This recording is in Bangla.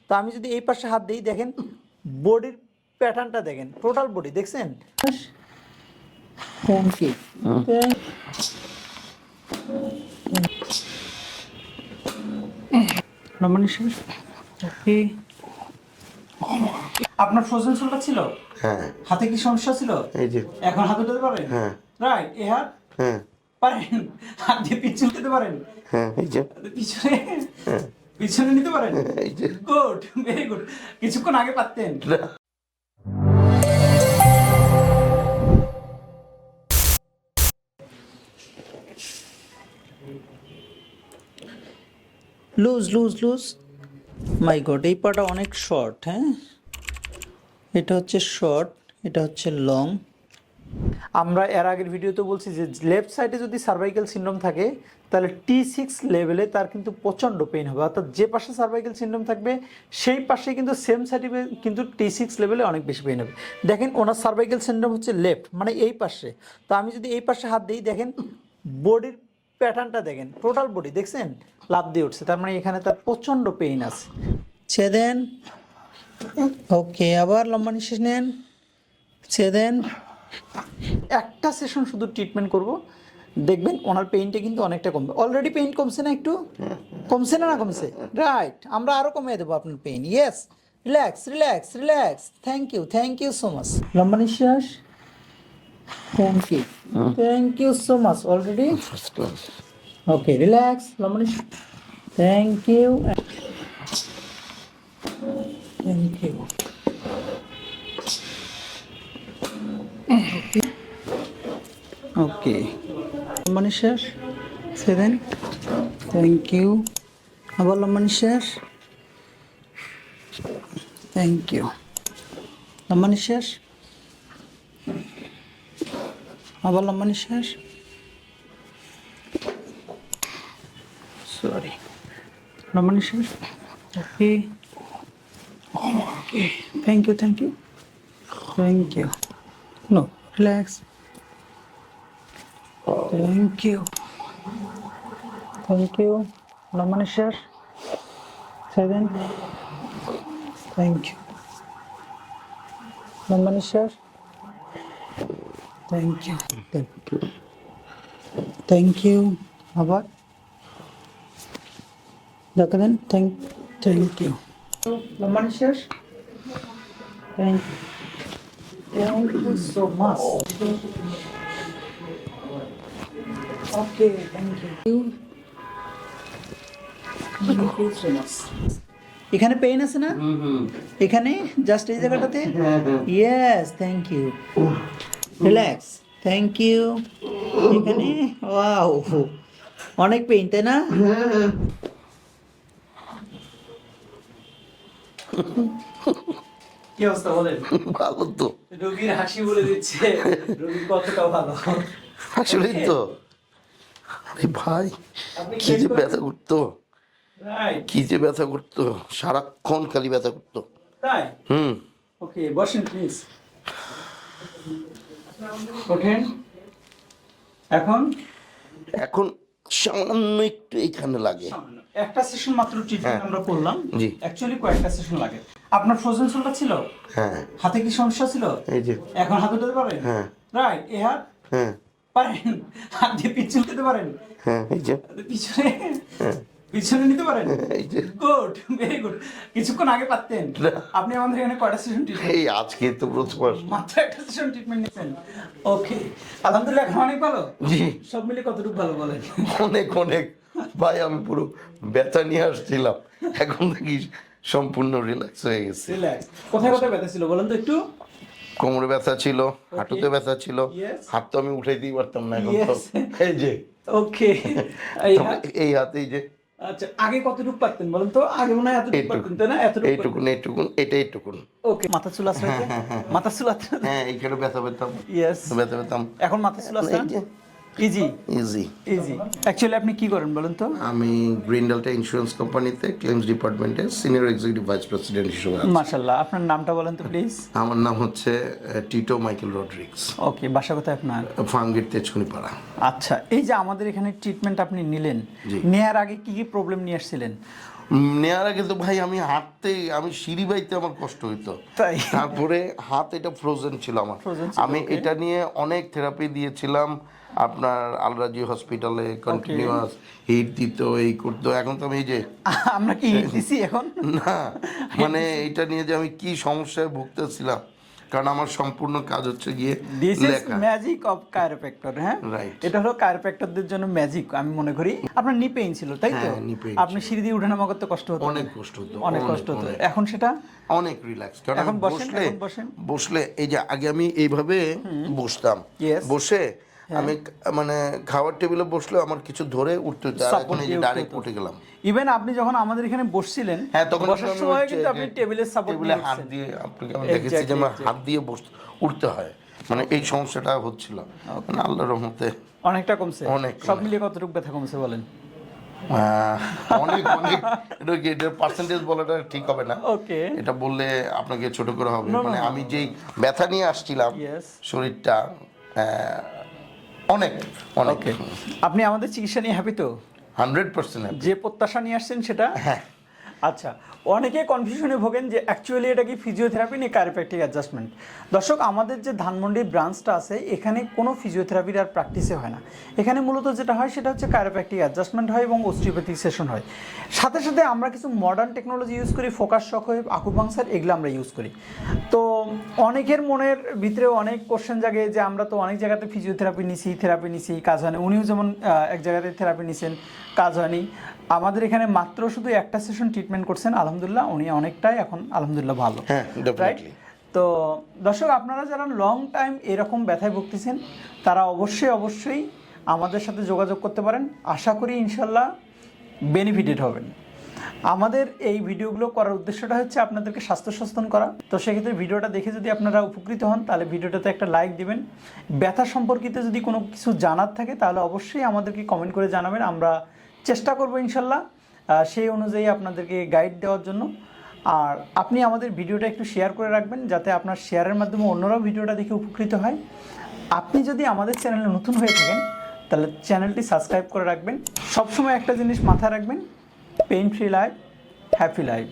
তো আমি যদি এই পাশে হাত দিই দেখেন বডির প্যাটার্নটা দেখেন, টোটাল বডি দেখছেন। Thank you. ওকে, আপনার ফ্রোজেন শোল্ডার ছিল? হ্যাঁ। হাতে কি সমস্যা ছিল? এই যে। এখন হাত উঠাতে পারেন? হ্যাঁ। রাইট, এই হাত? হ্যাঁ। পারেন? হাত দিয়ে পিছনে উঠাতে পারেন? হ্যাঁ, এই যে। পিছনে? হ্যাঁ। পিছনে নিতে পারেন? এই যে। Good, very good. কিছুক্ষণ আগে পারতেন? Loose loose loose. My god, এই পাটা অনেক শর্ট। হ্যাঁ, এটা হচ্ছে শর্ট, এটা হচ্ছে লং। আমরা এর আগের ভিডিওতে বলছি যে লেফট সাইডে যদি সার্ভাইকাল সিনড্রোম থাকে তাহলে T6 লেভেলে তার কিন্তু প্রচণ্ড পেইন হবে, অর্থাৎ যে পাশে সার্ভাইকাল সিনড্রোম থাকবে সেই পাশে কিন্তু সেম সাইডে কিন্তু T6 লেভেলে অনেক বেশি পেইন হবে। দেখেন ওনার সার্ভাইকাল সিনড্রোম হচ্ছে লেফট, মানে এই পাশে। তো আমি যদি এই পাশে হাত দিই দেখেন বডির প্যাটার্নটা দেখেন, টোটাল বডি দেখছেন লাফ দিয়ে উঠছে, তার মানে এখানে তার প্রচণ্ড পেইন আছে। ছেদেন। ওকে, আবার লম্বা নিঃশ্বাস নেন, ছেদেন। একটা সেশন শুধু ট্রিটমেন্ট করব, দেখবেন ওনার পেইনটা কিন্তু অনেকটা কমবে। অলরেডি পেইন কমছে না? একটু কমছে না? না কমছে? রাইট, আমরা আরও কমিয়ে দেবো আপনার pain. Yes, relax relax relax. Thank you so much. লম্বা নিঃশ্বাস। Thank you so much. Already first class. Okay, relax, লম্বা নিঃশ্বাস। Thank you. ওকে, লম্বা নিঃশ্বাস, ছেড়েন। Thank you. আবার লম্বা নিঃশ্বাস। Thank you. লম্বা নিঃশ্বাস। আবার লম্বা নিঃশ্বাস। সরি, লম্বা নিঃশ্বাস। Okay okay, thank you. No, relax. Thank you. লম্বা নিঃশ্বাস, ছেড়ে দেন। Thank you. লম্বা নিঃশ্বাস। Thank you. আবার দেখা দেন। Thank you. লম্বা নিঃশ্বাস। Thank you so much. Okay, thank you so much. এখানে পেইন আছে না? এখানে জাস্ট এই জায়গাটাতে? Yes, thank you. Relax, thank you. এখানে ওয়াও, অনেক পেইন তাই না? কি অবস্থা বলেন? ভালো তো। রোগীর হাসি বলে দিচ্ছে রোগীর কতটা ভালো। আসলেই তো। আরে ভাই, কি যে ব্যথা করতো, কি যে ব্যথা করতো, সারাক্ষণ খালি ব্যথা করতো। তাই? ওকে, বসেন প্লিজ। ওঠেন। এখন এখন সামান্য একটু এখানে লাগে। একটা সেশন মাত্র ট্রিটমেন্ট আমরা করলাম। জি। অ্যাকচুয়ালি কয়েকটা সেশন লাগে। আপনার ফ্রোজেন শোল্ডার ছিল? হ্যাঁ। হাতে কি সমস্যা ছিল? এই যে। এখন হাত উঠাতে পারেন? হ্যাঁ। রাইট, এই হাত? হ্যাঁ। পারেন? হাত দিয়ে পিছনে উঠাতে পারেন? হ্যাঁ, এই যে। পিছনে? হ্যাঁ। পিছনে নিতে পারেন? এই যে। Good, very good. কিছুক্ষণ আগে পারতেন? আপনি আমাদের এখানে কয়টা সেশন ট্রিটমেন্ট? এই আজকে তো প্রথম আসলাম। মাত্র একটা সেশন ট্রিটমেন্ট নিয়েছেন? ওকে, আলহামদুলিল্লাহ, এখন অনেক ভালো। জি। সব মিলে কতটুকু ভালো বলেন? অনেক অনেক ভাই, আমি পুরো ব্যথা নিয়ে আসছিলাম, এখন দেখি সম্পূর্ণ রিল্যাক্স হয়ে গেছে। রিল্যাক্স। কোথায় কোথায় ব্যথা ছিল বলেন তো একটু? কোমরে ব্যথা ছিল, হাঁটুতে ব্যথা ছিল, হাত তো আমি উঠাইতেই পারতাম না এখন তো। এই যে। ওকে, এই হাতে এই যে। আচ্ছা, আগে কতটুকু পারতেন বলেন তো? আগে মনে হয় এতটুকু পারতেন তাই না? এইটুকুন, এটা এইটুকুন। ওকে, মাথা চুল আছে? মাথা চুল আছে? হ্যাঁ, এইখানে ব্যথা পেতাম। ইয়েস, ব্যথা পেতাম। এখন মাথা চুল আছে? Easy easy. অ্যাকচুয়ালি আপনি কি করেন বলেন তো? আমি গ্রিন ডেল্টা ইন্স্যুরেন্স কোম্পানিতে ক্লেমস ডিপার্টমেন্টে সিনিয়র এক্সিকিউটিভ ভাইস প্রেসিডেন্ট হিসেবে আছি। মাশাআল্লাহ, আপনার নামটা বলেন তো প্লিজ? আমার নাম হচ্ছে টিটো মাইকেল রড্রিক্স। ওকে, বাসা কোথায় আপনার? ফার্মগেট তেজকুনি পাড়া। আচ্ছা, এই যে আমাদের এখানে ট্রিটমেন্ট আপনি নিলেন, নেয়ার আগে কি কি প্রবলেম নিয়ে আসছিলেন? নেওয়ার আগে তো ভাই আমি আমি সিঁড়ি বাইতে আমার কষ্ট হইতো, তাই তারপরে হাত এটা ফ্রোজেন ছিল আমার। Frozen ছিল, আমি okay. এটা নিয়ে অনেক থেরাপি দিয়েছিলাম আপনার আলরাজি হসপিটালে, কন্টিনিউয়াস হিট দিত, এই করতো। এখন তো আমি এই যে আমরা কি হিট দিছি এখন? না মানে এটা নিয়ে যে আমি কি সমস্যায় ভুগতেছিলাম, কারণ আমার সম্পূর্ণ কাজ হচ্ছে গিয়ে দিস ইজ লেখা। Magic of chiropractor. হ্যাঁ, Right. এটা হলো কাইরোপ্র্যাক্টরদের জন্য ম্যাজিক আমি মনে করি। আপনার নি পেইন ছিল তাই তো? হ্যাঁ, knee pain আপনি সিঁড়ি দিয়ে উঠানামা করতে কষ্ট হতো? অনেক কষ্ট হতো, অনেক কষ্ট হতো। এখন সেটা অনেক রিল্যাক্স। কারণ এখন আমি বসেন, বসলে এখন বসেন। বসলে এই যে আগে আমি এইভাবে বসতাম, Yes. বসে আমি মানে খাওয়ার টেবিলে বসলে আমার কিছু ধরে উঠতে হতো, আর এখন এই যে ডাইরেক্ট উঠে গেলাম। ইভেন আপনি যখন আমাদের এখানে বসছিলেন, হ্যাঁ, তখন বসার আমি সময় হচ্ছে কিন্তু আপনি যে টেবিলের সাপোর্ট টেবিলে দিয়ে হাত উঠছেন। দিয়ে আপনাকে আমি দেখেছি যে আমার হাত দিয়ে উঠতে হয়, মানে এই সমস্যাটা হচ্ছিল। মানে আল্লাহর রহমতে অনেকটা কমছে। অনেক সব মিলিয়ে কতটুকু ব্যথা কমছে বলেন? অনেক অনেক। এটার পার্সেন্টেজ বলাটা ঠিক হবে না, ওকে, এটা বললে আপনাকে ছোট করে হবে। মানে আমি যেই ব্যথা নিয়ে আসছিলাম ইয়েস, শরীরটা অনেক অনেক ওকে। আপনি আমাদের চিকিৎসা নিয়ে হ্যাপি তো? 100% যে প্রত্যাশা নিয়ে আসছেন সেটা? হ্যাঁ। আচ্ছা, অনেকে কনফিউশনে ভোগেন যে অ্যাকচুয়ালি এটা কি ফিজিওথেরাপি নিয়ে কাইরোপ্র্যাকটিক অ্যাডজাস্টমেন্ট। দর্শক, আমাদের যে ধানমন্ডির ব্রাঞ্চটা আছে এখানে কোনো ফিজিওথেরাপির আর প্র্যাকটিসে হয় না। এখানে মূলত যেটা হয় সেটা হচ্ছে কাইরোপ্র্যাকটিক অ্যাডজাস্টমেন্ট হয় এবং অস্টিওপ্যাথিক সেশন হয়। সাথে সাথে আমরা কিছু মডার্ন টেকনোলজি ইউজ করি, ফোকাস শক ওয়েভ, আকুপাংচার, এগুলো আমরা ইউজ করি। তো অনেকের মনের ভিতরেও অনেক কোশ্চেন জাগে যে আমরা তো অনেক জায়গাতে ফিজিওথেরাপি নিছি, থেরাপি নিছি, কাজ হয়নি। উনিও যেমন এক জায়গাতে থেরাপি নিছেন, কাজ হয়নি। আমাদের এখানে মাত্র শুধু একটা সেশন ট্রিটমেন্ট করছেন, আলহামদুলিল্লাহ উনি অনেকটাই এখন আলহামদুলিল্লাহ ভালো। হ্যাঁ, ডেফিনেটলি। তো দর্শক, আপনারা যারা লং টাইম এরকম ব্যথায় ভুগতেছেন তারা অবশ্যই আমাদের সাথে যোগাযোগ করতে পারেন। আশা করি ইনশাল্লাহ বেনিফিটেড হবেন। আমাদের এই ভিডিওগুলো করার উদ্দেশ্যটা হচ্ছে আপনাদেরকে স্বাস্থ্য সচেতন করা। তো সেক্ষেত্রে ভিডিওটা দেখে যদি আপনারা উপকৃত হন তাহলে ভিডিওটাতে একটা লাইক দিবেন। ব্যথা সম্পর্কিত যদি কোনো কিছু জানার থাকে তাহলে অবশ্যই আমাদেরকে কমেন্ট করে জানাবেন। আমরা চেষ্টা করব ইনশাল্লাহ সেই অনুযায়ী আপনাদেরকে গাইড দেওয়ার জন্য। আর আপনি আমাদের ভিডিওটা একটু শেয়ার করে রাখবেন যাতে আপনার শেয়ারের মাধ্যমে অন্যরাও ভিডিওটা দেখে উপকৃত হয়। আপনি যদি আমাদের চ্যানেলে নতুন হয়ে থাকেন তাহলে চ্যানেলটি সাবস্ক্রাইব করে রাখবেন। সবসময় একটা জিনিস মাথায় রাখবেন, pain free life, happy life.